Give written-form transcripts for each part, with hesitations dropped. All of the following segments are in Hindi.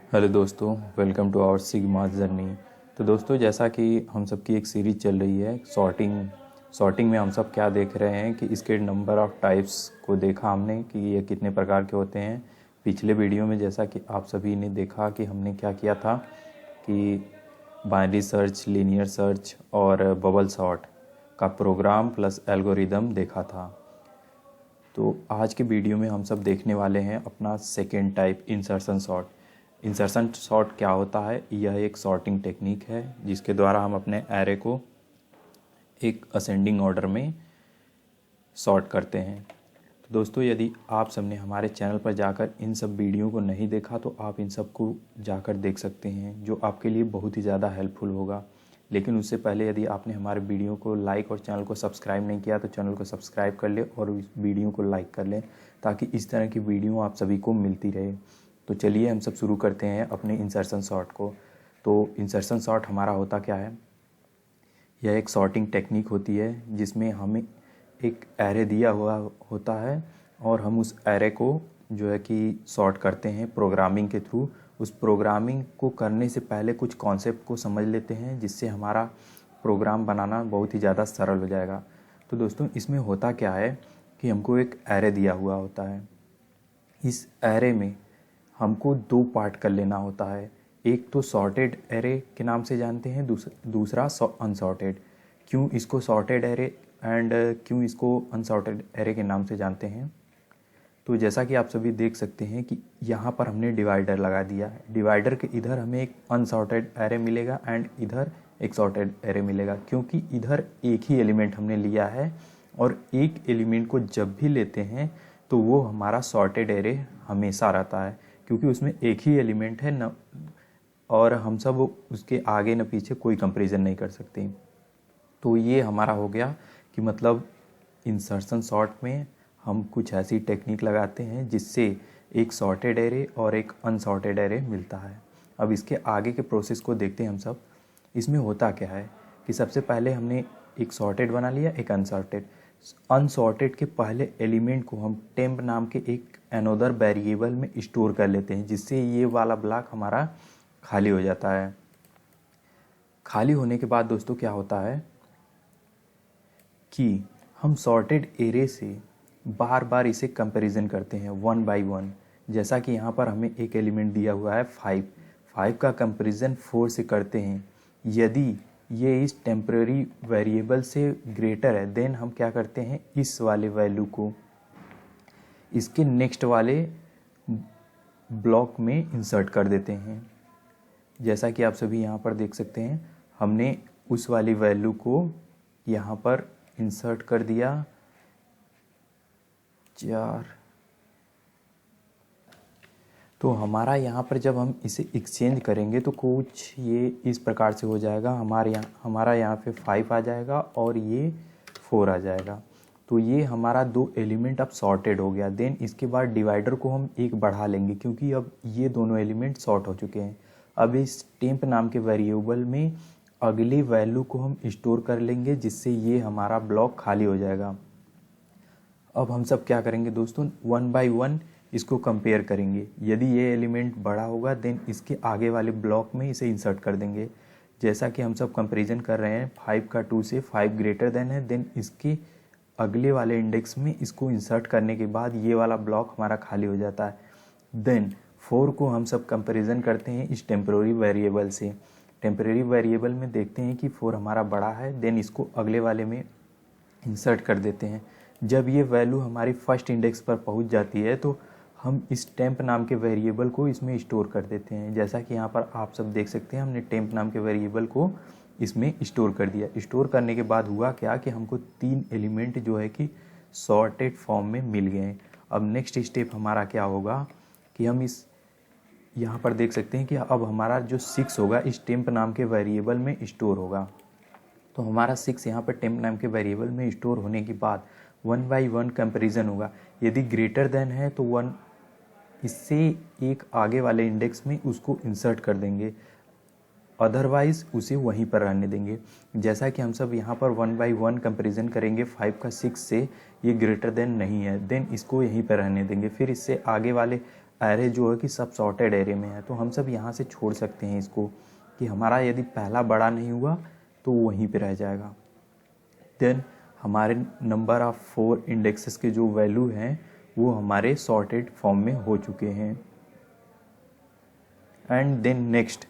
हेलो दोस्तों, welcome to our sigma journey. तो दोस्तों, जैसा कि हम सबकी एक सीरीज़ चल रही है सॉर्टिंग में हम सब क्या देख रहे हैं कि इसके नंबर ऑफ़ टाइप्स को देखा हमने कि ये कितने प्रकार के होते हैं। पिछले वीडियो में जैसा कि आप सभी ने देखा कि हमने क्या किया था कि बाइनरी सर्च, लीनियर सर्च और बबल सॉर्ट का प्रोग्राम प्लस एल्गोरिदम देखा था। तो आज के वीडियो में हम सब देखने वाले हैं अपना second type, insertion sort. Insertion sort क्या होता है? यह एक सॉर्टिंग टेक्निक है जिसके द्वारा हम अपने एरे को एक असेंडिंग ऑर्डर में सॉर्ट करते हैं। तो दोस्तों, यदि आप सबने हमारे चैनल पर जाकर इन सब वीडियो को नहीं देखा तो आप इन सब को जाकर देख सकते हैं, जो आपके लिए बहुत ही ज़्यादा हेल्पफुल होगा। लेकिन उससे पहले यदि आपने हमारे वीडियो को लाइक और चैनल को सब्सक्राइब नहीं किया तो चैनल को सब्सक्राइब कर ले और इस वीडियो को लाइक कर लें, ताकि इस तरह की वीडियो आप सभी को मिलती रहे। तो चलिए हम सब शुरू करते हैं अपने इंसर्शन सॉर्ट को। तो इंसर्शन सॉर्ट हमारा होता क्या है? यह एक सॉर्टिंग टेक्निक होती है जिसमें हमें एक एरे दिया हुआ होता है और हम उस एरे को जो है कि सॉर्ट करते हैं प्रोग्रामिंग के थ्रू। उस प्रोग्रामिंग को करने से पहले कुछ कॉन्सेप्ट को समझ लेते हैं, जिससे हमारा प्रोग्राम बनाना बहुत ही ज़्यादा सरल हो जाएगा। तो दोस्तों, इसमें होता क्या है कि हमको एक एरे दिया हुआ होता है। इस एरे में हमको दो पार्ट कर लेना होता है। एक तो सॉर्टेड एरे के नाम से जानते हैं, दूसरा अनसॉर्टेड। क्यों इसको सॉर्टेड एरे एंड क्यों इसको अनसॉर्टेड एरे के नाम से जानते हैं? तो जैसा कि आप सभी देख सकते हैं कि यहाँ पर हमने डिवाइडर लगा दिया है। डिवाइडर के इधर हमें एक अनसॉर्टेड एरे मिलेगा एंड इधर एक सॉर्टेड एरे मिलेगा, क्योंकि इधर एक ही एलिमेंट हमने लिया है और एक एलिमेंट को जब भी लेते हैं तो वो हमारा सॉर्टेड एरे हमेशा रहता है, क्योंकि उसमें एक ही एलिमेंट है न, और हम सब उसके आगे न पीछे कोई कंपैरिजन नहीं कर सकते। तो ये हमारा हो गया कि मतलब इंसर्शन सॉर्ट में हम कुछ ऐसी टेक्निक लगाते हैं जिससे एक सॉर्टेड एरे और एक अनसॉर्टेड एरे मिलता है। अब इसके आगे के प्रोसेस को देखते हैं हम सब। इसमें होता क्या है कि सबसे पहले हमने एक सॉर्टेड बना लिया, एक अनसॉर्टेड। अनसॉर्टेड के पहले एलिमेंट को हम टेम्प नाम के एक अनदर वेरिएबल में स्टोर कर लेते हैं, जिससे ये वाला ब्लॉक हमारा खाली हो जाता है। खाली होने के बाद दोस्तों क्या होता है कि हम सॉर्टेड एरे से बार बार इसे कंपैरिजन करते हैं वन बाय वन। जैसा कि यहाँ पर हमें एक एलिमेंट दिया हुआ है 5 का कंपैरिजन 4 से करते हैं। यदि ये इस टेम्पररी वेरिएबल से ग्रेटर है देन हम क्या करते हैं, इस वाले वैल्यू को इसके नेक्स्ट वाले ब्लॉक में इंसर्ट कर देते हैं। जैसा कि आप सभी यहाँ पर देख सकते हैं, हमने उस वाली वैल्यू को यहाँ पर इंसर्ट कर दिया 4। तो हमारा यहाँ पर जब हम इसे एक्सचेंज करेंगे तो कुछ ये इस प्रकार से हो जाएगा। हमारा यहाँ पे 5 आ जाएगा और ये 4 आ जाएगा। तो ये हमारा दो एलिमेंट अब सॉर्टेड हो गया। देन इसके बाद डिवाइडर को हम एक बढ़ा लेंगे, क्योंकि अब ये दोनों एलिमेंट सॉर्ट हो चुके हैं। अब इस टेम्प नाम के वेरिएबल में अगली वैल्यू को हम स्टोर कर लेंगे, जिससे ये हमारा ब्लॉक खाली हो जाएगा। अब हम सब क्या करेंगे दोस्तों, वन बाय वन इसको कंपेयर करेंगे। यदि ये एलिमेंट बड़ा होगा देन इसके आगे वाले ब्लॉक में इसे इंसर्ट कर देंगे। जैसा कि हम सब कंपैरिजन कर रहे हैं, 5 का 2 से 5 ग्रेटर देन है, देन इसके अगले वाले इंडेक्स में इसको इंसर्ट करने के बाद ये वाला ब्लॉक हमारा खाली हो जाता है। देन 4 को हम सब कंपैरिजन करते हैं इस टेम्पररी वेरिएबल से। टेम्पररी वेरिएबल में देखते हैं कि 4 हमारा बड़ा है, देन इसको अगले वाले में इंसर्ट कर देते हैं। जब ये वैल्यू हमारी फर्स्ट इंडेक्स पर पहुंच जाती है तो हम इस टेम्प नाम के वेरिएबल को इसमें स्टोर कर देते हैं। जैसा कि यहाँ पर आप सब देख सकते हैं, हमने टेम्प नाम के वेरिएबल को इसमें स्टोर कर दिया। स्टोर करने के बाद हुआ क्या कि हमको 3 एलिमेंट जो है कि सॉर्टेड फॉर्म में मिल गए। अब नेक्स्ट स्टेप हमारा क्या होगा कि हम इस यहाँ पर देख सकते हैं कि अब हमारा जो 6 होगा इस टेम्प नाम के वेरिएबल में स्टोर होगा। तो हमारा 6 यहाँ पर टेम्प नाम के वेरिएबल में स्टोर होने के बाद 1 बाय 1 कंपैरिजन होगा। यदि ग्रेटर देन है तो 1 इससे एक आगे वाले इंडेक्स में उसको इंसर्ट कर देंगे, अदरवाइज उसे वहीं पर रहने देंगे। जैसा कि हम सब यहाँ पर 1 बाय 1 कंपैरिजन करेंगे 5 का 6 से, ये ग्रेटर देन नहीं है, देन इसको यहीं पर रहने देंगे। फिर इससे आगे वाले एरे जो है कि सब सॉर्टेड एरे में है, तो हम सब यहाँ से छोड़ सकते हैं इसको कि हमारा यदि पहला बड़ा नहीं हुआ तो वहीं पे रह जाएगा। देन हमारे नंबर ऑफ 4 इंडेक्सेस के जो वैल्यू हैं वो हमारे सॉर्टेड फॉर्म में हो चुके हैं। एंड देन नेक्स्ट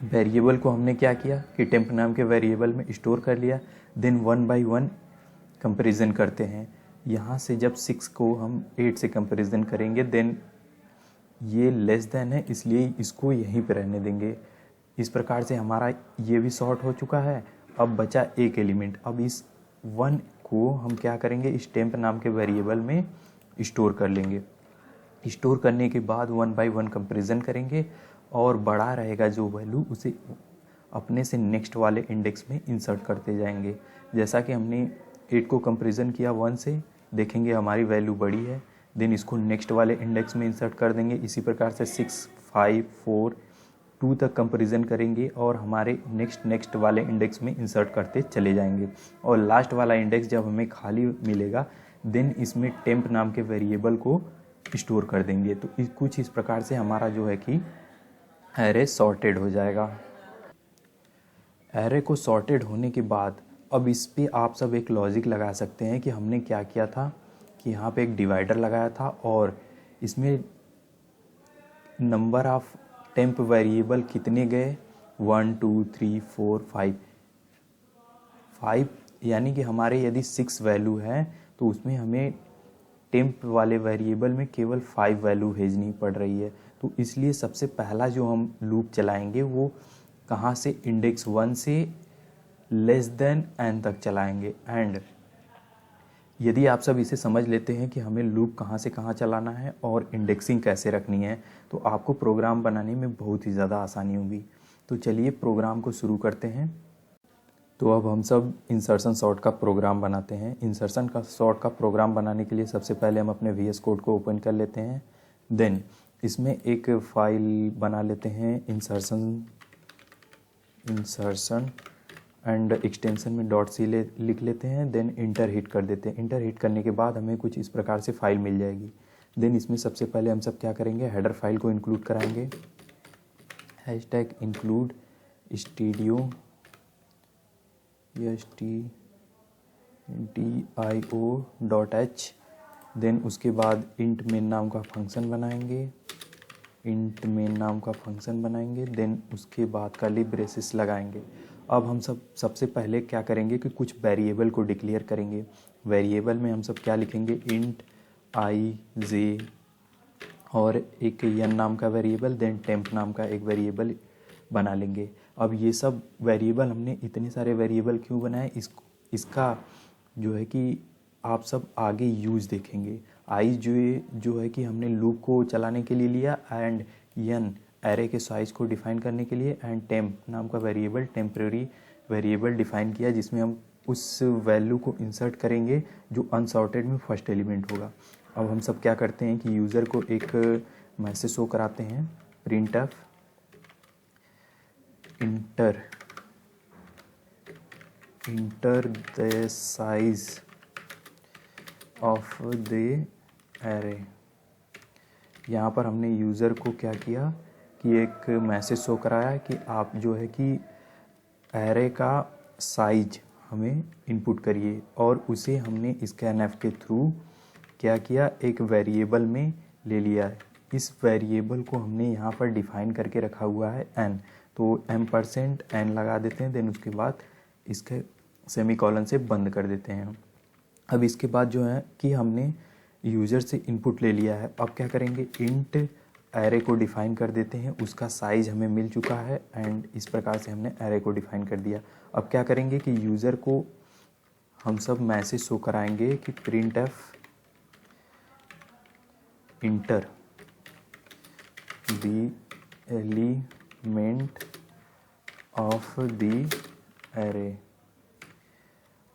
वेरिएबल को हमने क्या किया कि टेम्प नाम के वेरिएबल में स्टोर कर लिया। देन 1 बाई 1 कंपेरिजन करते हैं। यहाँ से जब 6 को हम 8 से कंपेरिजन करेंगे, देन ये लेस देन है इसलिए इसको यहीं पे रहने देंगे। इस प्रकार से हमारा ये भी सॉर्ट हो चुका है। अब बचा एक एलिमेंट। अब इस 1 को हम क्या करेंगे, इस टेम्प नाम के वेरिएबल में स्टोर कर लेंगे। स्टोर करने के बाद 1 बाई 1 कंपेरिजन करेंगे और बड़ा रहेगा जो वैल्यू उसे अपने से नेक्स्ट वाले इंडेक्स में इंसर्ट करते जाएंगे। जैसा कि हमने 8 को कंपेरिजन किया 1 से, देखेंगे हमारी वैल्यू बड़ी है, देन इसको नेक्स्ट वाले इंडेक्स में इंसर्ट कर देंगे। इसी प्रकार से 6, 5, 4, 2 तक कंपेरिजन करेंगे और हमारे नेक्स्ट वाले इंडेक्स में इंसर्ट करते चले जाएंगे। और लास्ट वाला इंडेक्स जब हमें खाली मिलेगा, देन इसमें टेम्प नाम के वेरिएबल को स्टोर कर देंगे। तो कुछ इस प्रकार से हमारा जो है कि एरे सॉर्टेड हो जाएगा। एरे को सॉर्टेड होने के बाद अब इस पे आप सब एक लॉजिक लगा सकते हैं कि हमने क्या किया था कि यहाँ पे एक डिवाइडर लगाया था और इसमें नंबर ऑफ टेम्प वेरिएबल कितने गए, 1, 2, 3, 4, 5, यानी कि हमारे यदि 6 वैल्यू है तो उसमें हमें टेम्प वाले वेरिएबल में केवल 5 वैल्यू भेजनी पड़ रही है। तो इसलिए सबसे पहला जो हम लूप चलाएंगे वो कहाँ से, इंडेक्स 1 से लेस देन n तक चलाएंगे। एंड यदि आप सब इसे समझ लेते हैं कि हमें लूप कहाँ से कहाँ चलाना है और इंडेक्सिंग कैसे रखनी है, तो आपको प्रोग्राम बनाने में बहुत ही ज़्यादा आसानी होगी। तो चलिए प्रोग्राम को शुरू करते हैं। तो अब हम सब इंसर्शन सॉर्ट का प्रोग्राम बनाते हैं। इंसर्शन का सॉर्ट का प्रोग्राम बनाने के लिए सबसे पहले हम अपने VS कोड को ओपन कर लेते हैं। देन इसमें एक फाइल बना लेते हैं इंसर्शन एंड एक्सटेंशन में .c लिख लेते हैं। देन इंटर हिट कर देते हैं। इंटर हिट करने के बाद हमें कुछ इस प्रकार से फाइल मिल जाएगी। देन इसमें सबसे पहले हम सब क्या करेंगे, हेडर फाइल को इंक्लूड कराएंगे। #include stdio.h। देन उसके बाद इंट मेन नाम का फंक्शन बनाएंगे। देन उसके बाद कर्ली ब्रेसेस लगाएंगे। अब हम सबसे पहले क्या करेंगे कि कुछ वेरिएबल को डिक्लेयर करेंगे। वेरिएबल में हम सब क्या लिखेंगे, इंट i, j और एक n नाम का वेरिएबल, देन टेम्प नाम का एक वेरिएबल बना लेंगे। अब ये सब वेरिएबल, हमने इतने सारे वेरिएबल क्यों बनाए, इसका जो है कि आप सब आगे यूज़ देखेंगे। आई जो है कि हमने लूप को चलाने के लिए लिया, एंड n एरे के साइज़ को डिफ़ाइन करने के लिए, एंड टेम्प नाम का वेरिएबल टेम्परेरी वेरिएबल डिफ़ाइन किया जिसमें हम उस वैल्यू को इंसर्ट करेंगे जो अनसॉर्टेड में फर्स्ट एलिमेंट होगा। अब हम सब क्या करते हैं कि यूज़र को एक मैसेज शो कराते हैं, printf enter the size of the array। यहाँ पर हमने यूज़र को क्या किया कि एक मैसेज शो कराया कि आप जो है कि एरे का साइज हमें इनपुट करिए, और उसे हमने scanf के थ्रू क्या किया, एक वेरिएबल में ले लिया है। इस वेरिएबल को हमने यहाँ पर डिफ़ाइन करके रखा हुआ है n, तो m% n लगा देते हैं। देन उसके बाद इसके सेमीकोलन से बंद कर देते हैं। अब इसके बाद जो है कि हमने यूज़र से इनपुट ले लिया है। अब क्या करेंगे, इंट एरे को डिफ़ाइन कर देते हैं, उसका साइज़ हमें मिल चुका है, एंड इस प्रकार से हमने एरे को डिफ़ाइन कर दिया। अब क्या करेंगे कि यूज़र को हम सब मैसेज शो कराएंगे कि printf enter the element of the array.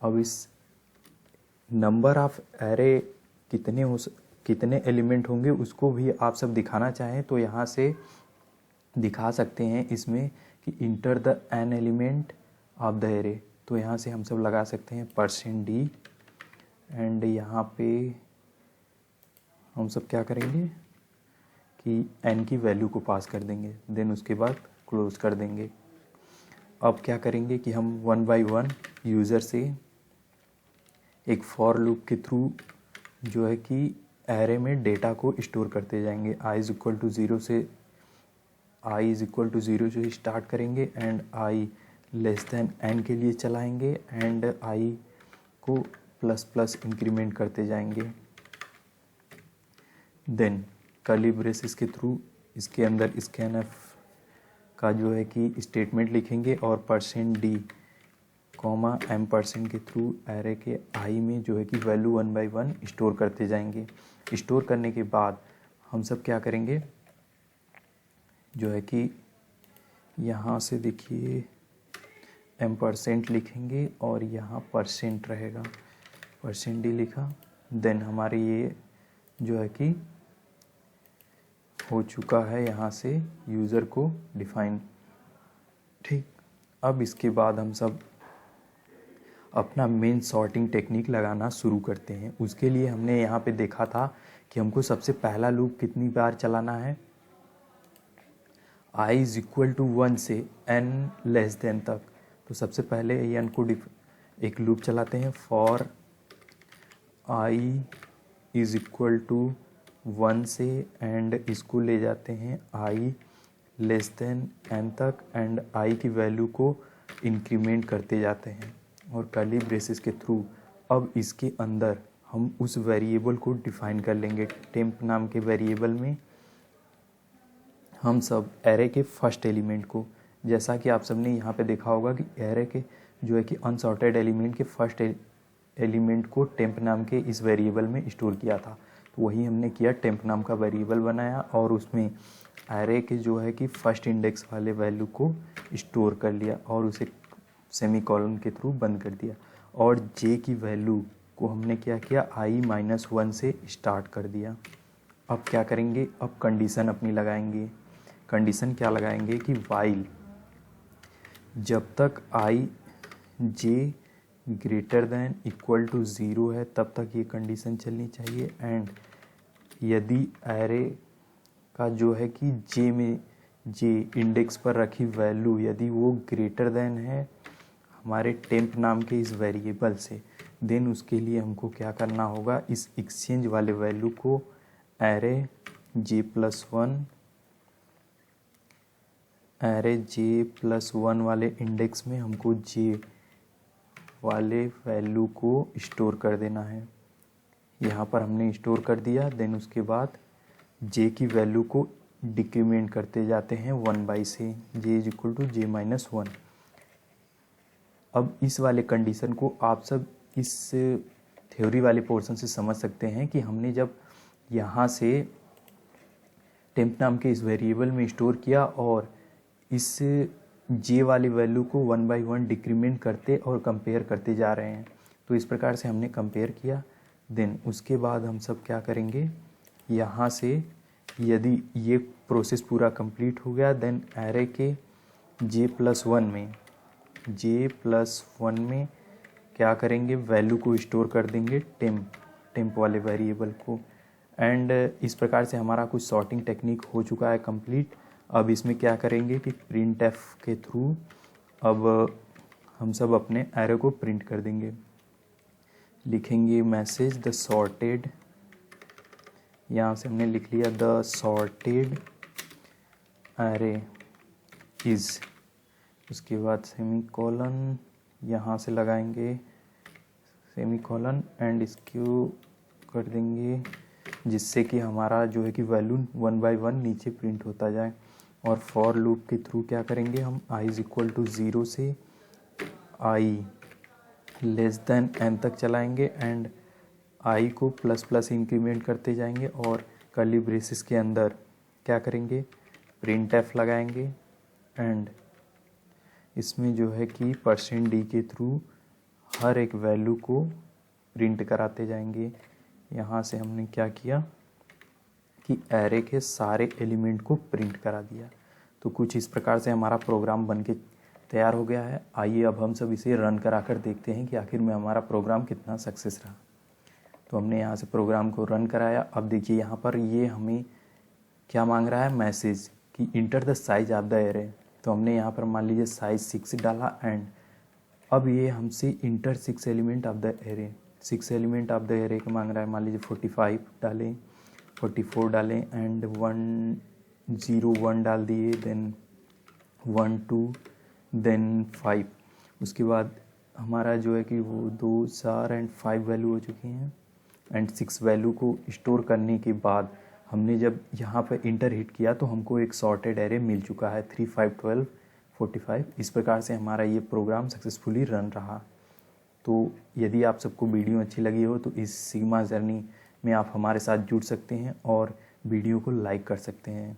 अब इस नंबर ऑफ एरे कितने एलिमेंट होंगे उसको भी आप सब दिखाना चाहें तो यहाँ से दिखा सकते हैं इसमें कि enter the n element of the array. तो यहाँ से हम सब लगा सकते हैं %d, एंड यहाँ पे हम सब क्या करेंगे कि n की वैल्यू को पास कर देंगे, देन उसके बाद क्लोज कर देंगे। अब क्या करेंगे कि हम 1 बाय 1 यूज़र से एक फॉर लूप के थ्रू जो है कि एरे में डेटा को स्टोर करते जाएंगे। i इज़ इक्वल टू 0 से स्टार्ट करेंगे and i less than n के लिए चलाएंगे एंड i को प्लस प्लस इंक्रीमेंट करते जाएंगे। देन कर्ली ब्रेसेस के थ्रू इसके अंदर स्कैनफ का जो है कि स्टेटमेंट लिखेंगे और %d कॉमा m% के थ्रू एरे के i में जो है कि वैल्यू 1 बाय 1 स्टोर करते जाएंगे। स्टोर करने के बाद हम सब क्या करेंगे जो है कि यहाँ से देखिए m% लिखेंगे और यहाँ % रहेगा, %d लिखा। देन हमारे ये जो है कि हो चुका है यहाँ से यूज़र को डिफाइन। ठीक, अब इसके बाद हम सब अपना मेन सॉर्टिंग टेक्निक लगाना शुरू करते हैं। उसके लिए हमने यहाँ पे देखा था कि हमको सबसे पहला लूप कितनी बार चलाना है, i इज़ इक्वल टू 1 से n लेस देन तक। तो सबसे पहले n को एक लूप चलाते हैं for i is equal to 1 से एंड इसको ले जाते हैं i लेस देन n तक एंड i की वैल्यू को इंक्रीमेंट करते जाते हैं और कर्ली ब्रेसेस के थ्रू अब इसके अंदर हम उस वेरिएबल को डिफाइन कर लेंगे। टेम्प नाम के वेरिएबल में हम सब एरे के फर्स्ट एलिमेंट को, जैसा कि आप सबने यहाँ पे देखा होगा कि एरे के जो है कि अनसॉर्टेड एलिमेंट के फर्स्ट एलिमेंट को टेम्प नाम के इस वेरिएबल में स्टोर किया था। तो वही हमने किया, टेम्प नाम का वेरिएबल बनाया और उसमें एरे के जो है कि फर्स्ट इंडेक्स वाले वैल्यू को स्टोर कर लिया और उसे सेमीकोलन के थ्रू बंद कर दिया। और j की वैल्यू को हमने क्या किया, i-1 से स्टार्ट कर दिया। अब क्या करेंगे, अब कंडीशन अपनी लगाएंगे। कंडीशन क्या लगाएंगे कि वाइल जब तक j greater than equal to 0 है तब तक ये कंडीशन चलनी चाहिए। एंड यदि एरे का जो है कि j इंडेक्स पर रखी वैल्यू यदि वो ग्रेटर देन है हमारे टेम्प नाम के इस वेरिएबल से, देन उसके लिए हमको क्या करना होगा, इस एक्सचेंज वाले वैल्यू को एरे j+1 वाले इंडेक्स में हमको j वाले वैल्यू को स्टोर कर देना है। यहाँ पर हमने स्टोर कर दिया। देन उसके बाद j की वैल्यू को डिक्रीमेंट करते जाते हैं 1 बाई से, j is equal to j-1। अब इस वाले कंडीशन को आप सब इस थ्योरी वाले पोर्शन से समझ सकते हैं कि हमने जब यहाँ से टेम्प नाम के इस वेरिएबल में स्टोर किया और इस j वाली वैल्यू को 1 बाई 1 डिक्रीमेंट करते और कंपेयर करते जा रहे हैं। तो इस प्रकार से हमने कंपेयर किया। देन उसके बाद हम सब क्या करेंगे, यहाँ से यदि ये प्रोसेस पूरा कंप्लीट हो गया देन एरे के j+1 में क्या करेंगे, वैल्यू को स्टोर कर देंगे टेम्प वाले वेरिएबल को। एंड इस प्रकार से हमारा कुछ सॉर्टिंग टेक्निक हो चुका है कंप्लीट। अब इसमें क्या करेंगे कि प्रिंट एफ के थ्रू अब हम सब अपने एरे को प्रिंट कर देंगे। लिखेंगे मैसेज द सॉर्टेड, यहाँ से हमने लिख लिया द सॉर्टेड एरे इज़, उसके बाद सेमीकोलन यहाँ से लगाएंगे सेमीकोलन एंड इसको कर देंगे जिससे कि हमारा जो है कि वैल्यू 1 बाई 1 नीचे प्रिंट होता जाए। और फॉर लूप के थ्रू क्या करेंगे, हम i इज़ इक्वल टू 0 से i लेस देन n तक चलाएंगे एंड i को प्लस प्लस इंक्रीमेंट करते जाएंगे और कर्ली ब्रेसेस के अंदर क्या करेंगे, प्रिंट एफ लगाएंगे एंड इसमें जो है कि %d के थ्रू हर एक वैल्यू को प्रिंट कराते जाएंगे। यहाँ से हमने क्या किया कि एरे के सारे एलिमेंट को प्रिंट करा दिया। तो कुछ इस प्रकार से हमारा प्रोग्राम बनके तैयार हो गया है। आइए अब हम सब इसे रन करा कर देखते हैं कि आखिर में हमारा प्रोग्राम कितना सक्सेस रहा। तो हमने यहाँ से प्रोग्राम को रन कराया। अब देखिए यहाँ पर ये हमें क्या मांग रहा है, मैसेज कि enter the size of the array. तो हमने यहाँ पर मान लीजिए साइज 6 डाला एंड अब ये हमसे inter 6 element of the array, 6 element of the array को मांग रहा है। मान लीजिए 45 डालें, 44 डालें एंड 101 डाल दिए, देन 1 2 देन 5। उसके बाद हमारा जो है कि वो 2 4 एंड 5 वैल्यू हो चुकी हैं एंड 6 वैल्यू को स्टोर करने के बाद हमने जब यहाँ पर इंटर हिट किया तो हमको एक सॉर्टेड एरे मिल चुका है 3 5 12 45। इस प्रकार से हमारा ये प्रोग्राम सक्सेसफुली रन रहा। तो यदि आप सबको वीडियो अच्छी लगी हो तो इस सिग्मा जर्नी में आप हमारे साथ जुड़ सकते हैं और वीडियो को लाइक कर सकते हैं।